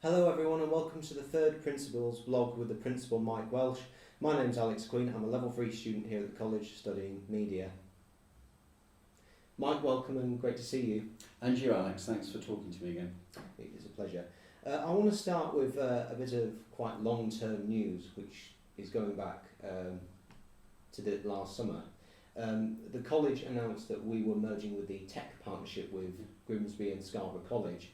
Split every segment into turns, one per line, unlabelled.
Hello everyone and welcome to the third Principals blog with the Principal Mike Welsh. My name's Alex Queen, I'm a level 3 student here at the college studying media. Mike, welcome and great to see you.
And you, Alex, thanks for talking to me again.
It is a pleasure. I want to start with a bit of quite long-term news which is going back to the last summer. The college announced that we were merging with the TEC Partnership with Grimsby and Scarborough College.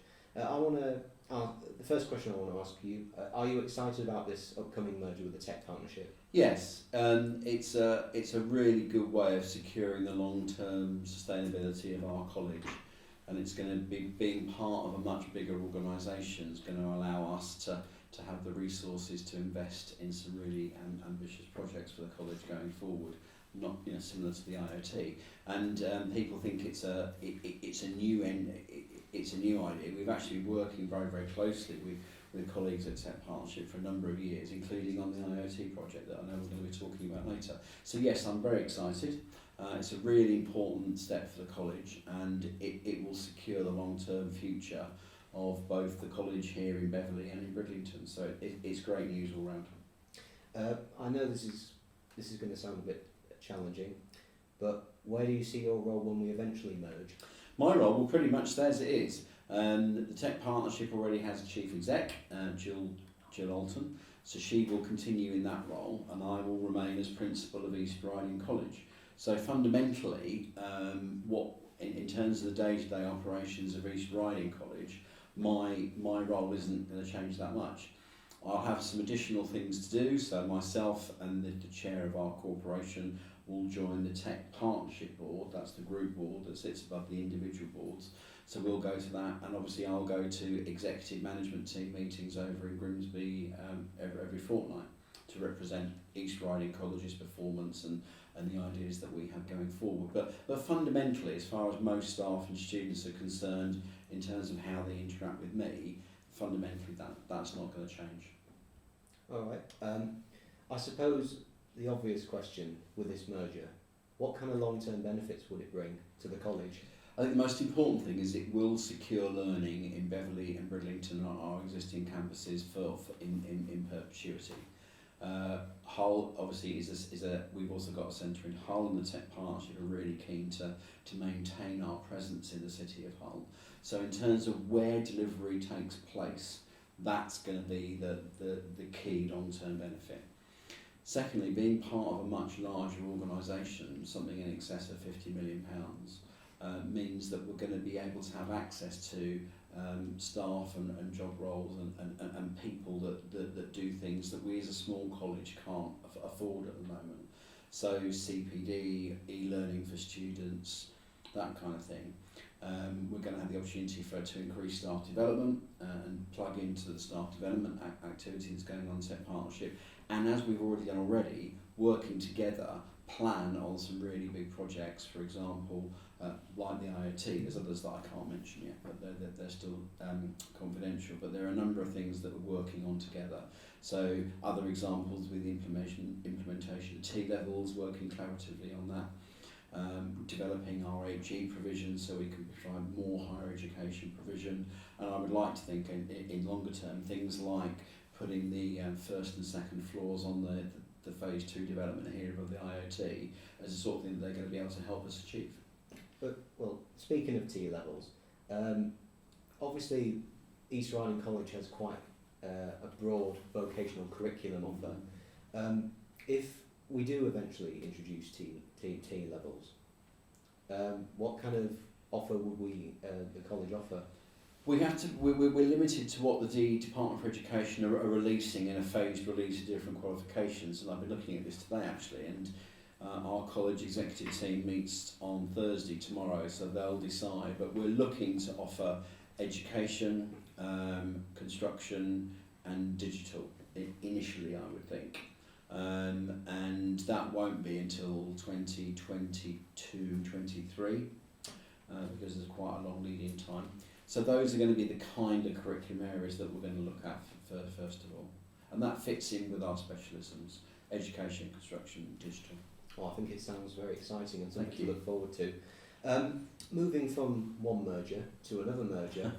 The first question I want to ask you, are you excited about this upcoming merger with the TEC Partnership?
Yes, it's a really good way of securing the long-term sustainability of our college, and it's going to be being part of a much bigger organisation is going to allow us to have the resources to invest in some really ambitious projects for the college going forward. Not similar to the IoT, and people think it's a new idea. We've actually been working very closely with colleagues at TEC Partnership for a number of years, including on the IoT project that I know we're going to be talking about later. So yes, I'm very excited. It's a really important step for the college, and it will secure the long-term future of both the college here in Beverley and in Bridlington. So it's great news all round.
I know this is going to sound a bit challenging, but where do you see your role when we eventually merge?
My role will pretty much stay as it is. The TEC Partnership already has a chief exec, Jill Alton, so she will continue in that role, and I will remain as principal of East Riding College. So fundamentally, in terms of the day-to-day operations of East Riding College, my role isn't going to change that much. I'll have some additional things to do, so myself and the chair of our corporation will join the TEC Partnership Board. That's the group board that sits above the individual boards. So we'll go to that, and obviously I'll go to executive management team meetings over in Grimsby every fortnight to represent East Riding College's performance and the ideas that we have going forward. But fundamentally, as far as most staff and students are concerned, in terms of how they interact with me, fundamentally that's not going to change.
All right. I suppose the obvious question with this merger, what kind of long-term benefits would it bring to the college?
I think the most important thing is it will secure learning in Beverley and Bridlington on our existing campuses in perpetuity. Hull obviously we've also got a centre in Hull, and the TEC Partnership are really keen to maintain our presence in the city of Hull. So in terms of where delivery takes place, that's going to be the key long-term benefit. Secondly, being part of a much larger organisation, something in excess of £50 million, means that we're going to be able to have access to staff and job roles and people that do things that we as a small college can't afford at the moment. So CPD, e-learning for students, that kind of thing. We're going to have the opportunity to increase staff development and plug into the staff development activities going on in TEC Partnership, and as we've already done working together, plan on some really big projects, for example, like the IoT. There's others that I can't mention yet, but they're still confidential, but there are a number of things that we're working on together. So other examples with the implementation of T-levels, working collaboratively on that. Developing our HE provision so we can provide more higher education provision, and I would like to think in longer term things like putting the first and second floors on the phase 2 development here of the IoT as a sort of thing that they're going to be able to help us achieve.
But well, speaking of T-levels, obviously East Riding College has quite a broad vocational curriculum offer. If we do eventually introduce T-levels, what kind of offer would the college offer?
We're limited to what the Department for Education are releasing in a phased release of different qualifications, and I've been looking at this today actually, and our college executive team meets on Thursday tomorrow, so they'll decide, but we're looking to offer education, construction and digital initially, I would think. And that won't be until 2022-23 because there's quite a long lead-in time. So those are going to be the kind of curriculum areas that we're going to look at first of all. And that fits in with our specialisms, education, construction, digital.
Well, I think it sounds very exciting and something
Thank
to
you.
look forward to. Moving from one merger to another merger,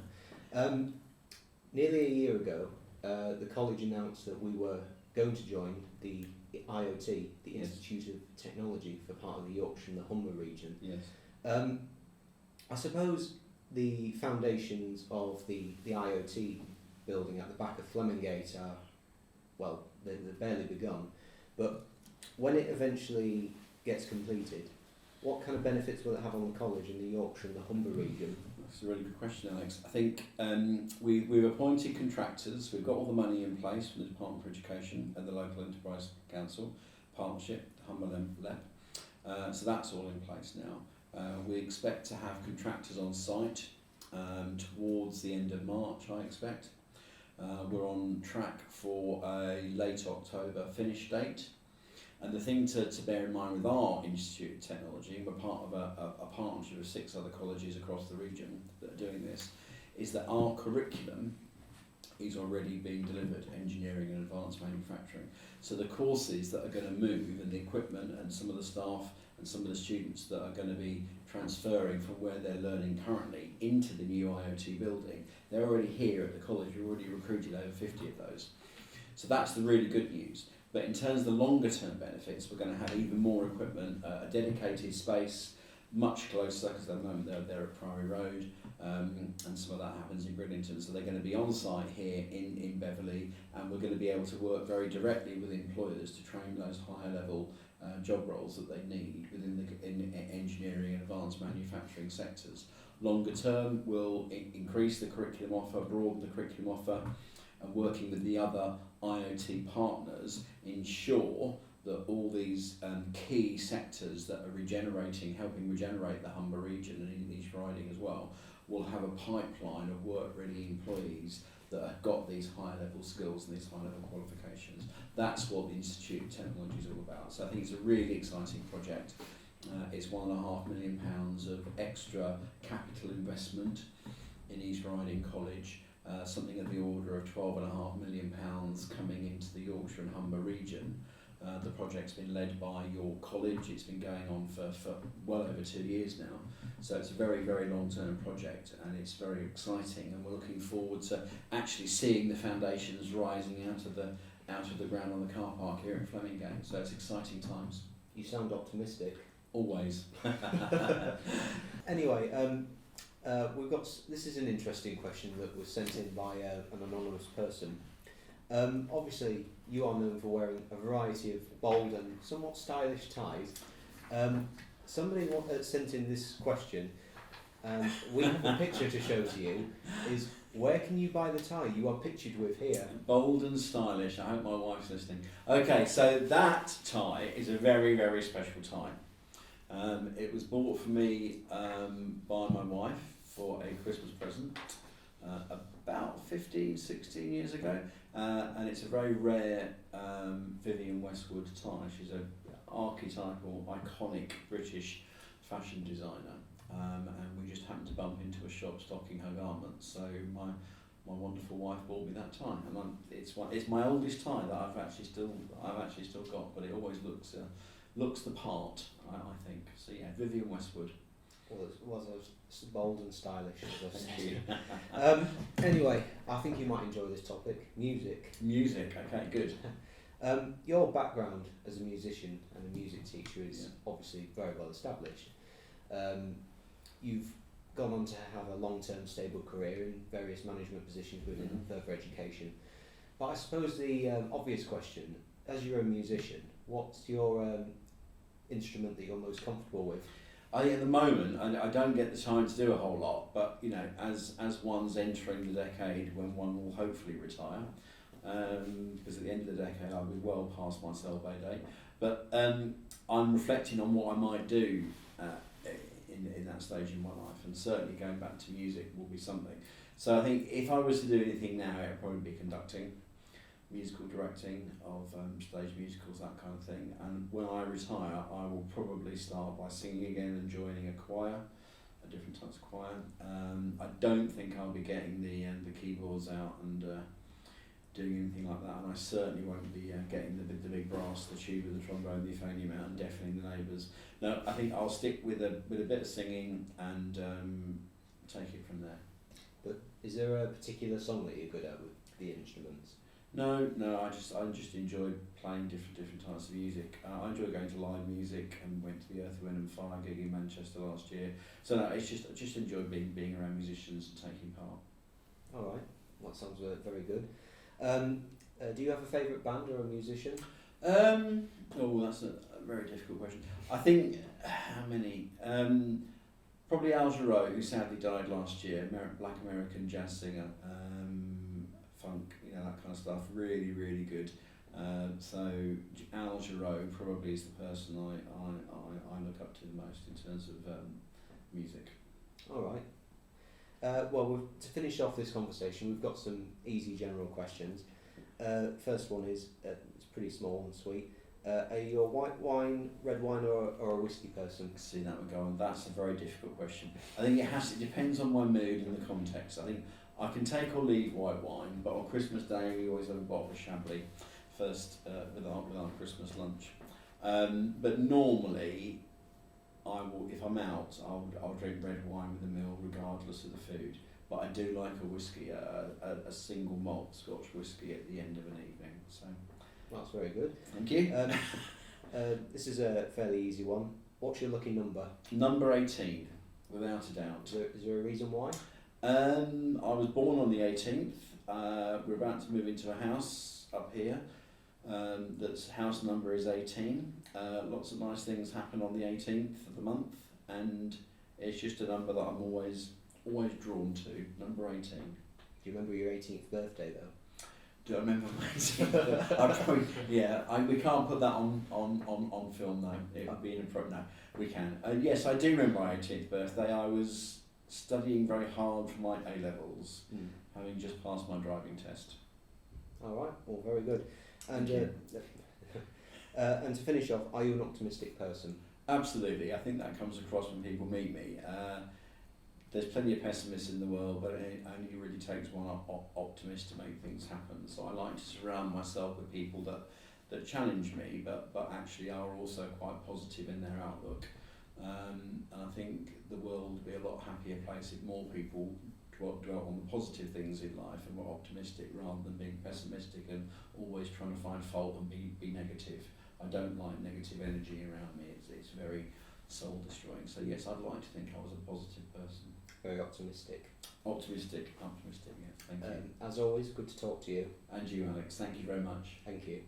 nearly a year ago, the college announced that we were going to join the IoT, the
Yes.
Institute of Technology, for part of the Yorkshire and the Humber region.
Yes.
I suppose the foundations of the IoT building at the back of Flemingate are, well, they're barely begun, but when it eventually gets completed, what kind of benefits will it have on the college in the Yorkshire and the Humber region?
That's a really good question, Alex. I think we've appointed contractors. We've got all the money in place from the Department for Education and the Local Enterprise Council Partnership, the Humber LEP. So that's all in place now. We expect to have contractors on site towards the end of March, I expect. We're on track for a late October finish date. And the thing to bear in mind with our Institute of Technology, and we're part of a partnership of 6 other colleges across the region that are doing this, is that our curriculum is already being delivered, engineering and advanced manufacturing. So the courses that are going to move, and the equipment and some of the staff and some of the students that are going to be transferring from where they're learning currently into the new IoT building, they're already here at the college. We've already recruited over 50 of those. So that's the really good news. But in terms of the longer term benefits, we're going to have even more equipment, a dedicated space, much closer, because at the moment they're at Priory Road, and some of that happens in Bridlington. So they're going to be on site here in Beverley, and we're going to be able to work very directly with employers to train those higher level job roles that they need within the engineering and advanced manufacturing sectors. Longer term, we'll increase the curriculum offer, broaden the curriculum offer, and working with the other IoT partners, ensure that all these key sectors that are helping regenerate the Humber region and in East Riding as well, will have a pipeline of work-ready employees that have got these high-level skills and these high-level qualifications. That's what the Institute of Technology is all about. So I think it's a really exciting project. It's £1.5 million of extra capital investment in East Riding College. Something of the order of £12.5 million coming into the Yorkshire and Humber region. The project's been led by your college. It's been going on for well over 2 years now. So it's a very, very long-term project, and it's very exciting, and we're looking forward to actually seeing the foundations rising out of the ground on the car park here at Flemingate. So it's exciting times.
You sound optimistic.
Always.
Anyway, this is an interesting question that was sent in by an anonymous person. Obviously, you are known for wearing a variety of bold and somewhat stylish ties. Somebody sent in this question, and we have a picture to show to you. Is where can you buy the tie you are pictured with here?
Bold and stylish. I hope my wife's listening. Okay, so that tie is a very, very special tie. It was bought for me by my wife for a Christmas present about 15, 16 years ago, and it's a very rare Vivienne Westwood tie. She's an archetypal, iconic British fashion designer, and we just happened to bump into a shop stocking her garments, so my wonderful wife bought me that tie, and it's my oldest tie that I've actually still got, but it always looks the part, I think. So yeah, Vivienne Westwood.
Well, it was bold and stylish, as I've
Thank
said.
you.
Anyway, I think you might enjoy this topic, music.
Music, okay, good.
Your background as a musician and a music teacher is obviously very well established. You've gone on to have a long-term stable career in various management positions within further education. But I suppose the obvious question, as you're a musician, what's your instrument that you're most comfortable with?
At the moment, I don't get the time to do a whole lot, but you know, as one's entering the decade when one will hopefully retire, because at the end of the decade I'll be well past my sell-by date, but I'm reflecting on what I might do in that stage in my life, and certainly going back to music will be something. So I think if I was to do anything now, it would probably be conducting, musical directing of stage musicals, that kind of thing. And when I retire, I will probably start by singing again and joining a choir, a different types of choir. I don't think I'll be getting the keyboards out and doing anything like that, and I certainly won't be getting the big brass, the tuba, the trombone, the euphonium out and deafening the neighbours. No, I think I'll stick with a bit of singing and take it from there.
But is there a particular song that you're good at with the instruments?
No, I just enjoy playing different types of music. I enjoy going to live music and went to the Earth, Wind and Fire gig in Manchester last year. So no, it's just I just enjoy being around musicians and taking part.
All right, that sounds very good. Do you have a favourite band or a musician?
That's a very difficult question. I think how many? Probably Al Jarreau, who sadly died last year, Black American jazz singer, funk, that kind of stuff. Really, really good. So Al Jarreau probably is the person I look up to the most in terms of music.
All right. To finish off this conversation, we've got some easy general questions. First one is, it's pretty small and sweet. Are you a white wine, red wine, or a whiskey person?
See, that would go on. That's a very difficult question. I think it depends on my mood and the context. I think I can take or leave white wine, but on Christmas Day we always have a bottle of Chablis first with our Christmas lunch. But normally, if I'm out, I'll drink red wine with a meal regardless of the food. But I do like a whiskey, a single malt Scotch whiskey at the end of an evening. So
that's very good.
Thank you.
This is a fairly easy one. What's your lucky number?
Number 18, without a doubt.
Is there a reason why?
I was born on the 18th. We're about to move into a house up here. That's house number is 18. Lots of nice things happen on the 18th of the month, and it's just a number that I'm always drawn to. Number 18.
Do you remember your 18th birthday though?
Do I remember my 18th birthday? I probably, we can't put that on film though. It would be inappropriate. No, we can. Yes, I do remember my 18th birthday. I was studying very hard for my A-levels, having just passed my driving test.
All right, well, very good. And and to finish off, are you an optimistic person?
Absolutely. I think that comes across when people meet me. There's plenty of pessimists in the world, but it only really takes one optimist to make things happen. So I like to surround myself with people that challenge me, but actually are also quite positive in their outlook. And I think the world would be a lot happier place if more people dwell on the positive things in life and were optimistic rather than being pessimistic and always trying to find fault and be negative. I don't like negative energy around me. It's very soul destroying. So yes, I'd like to think I was a positive person.
Very optimistic.
Optimistic, yes. Thank you.
As always, good to talk to you.
And you, Alex. Thank you very much.
Thank you.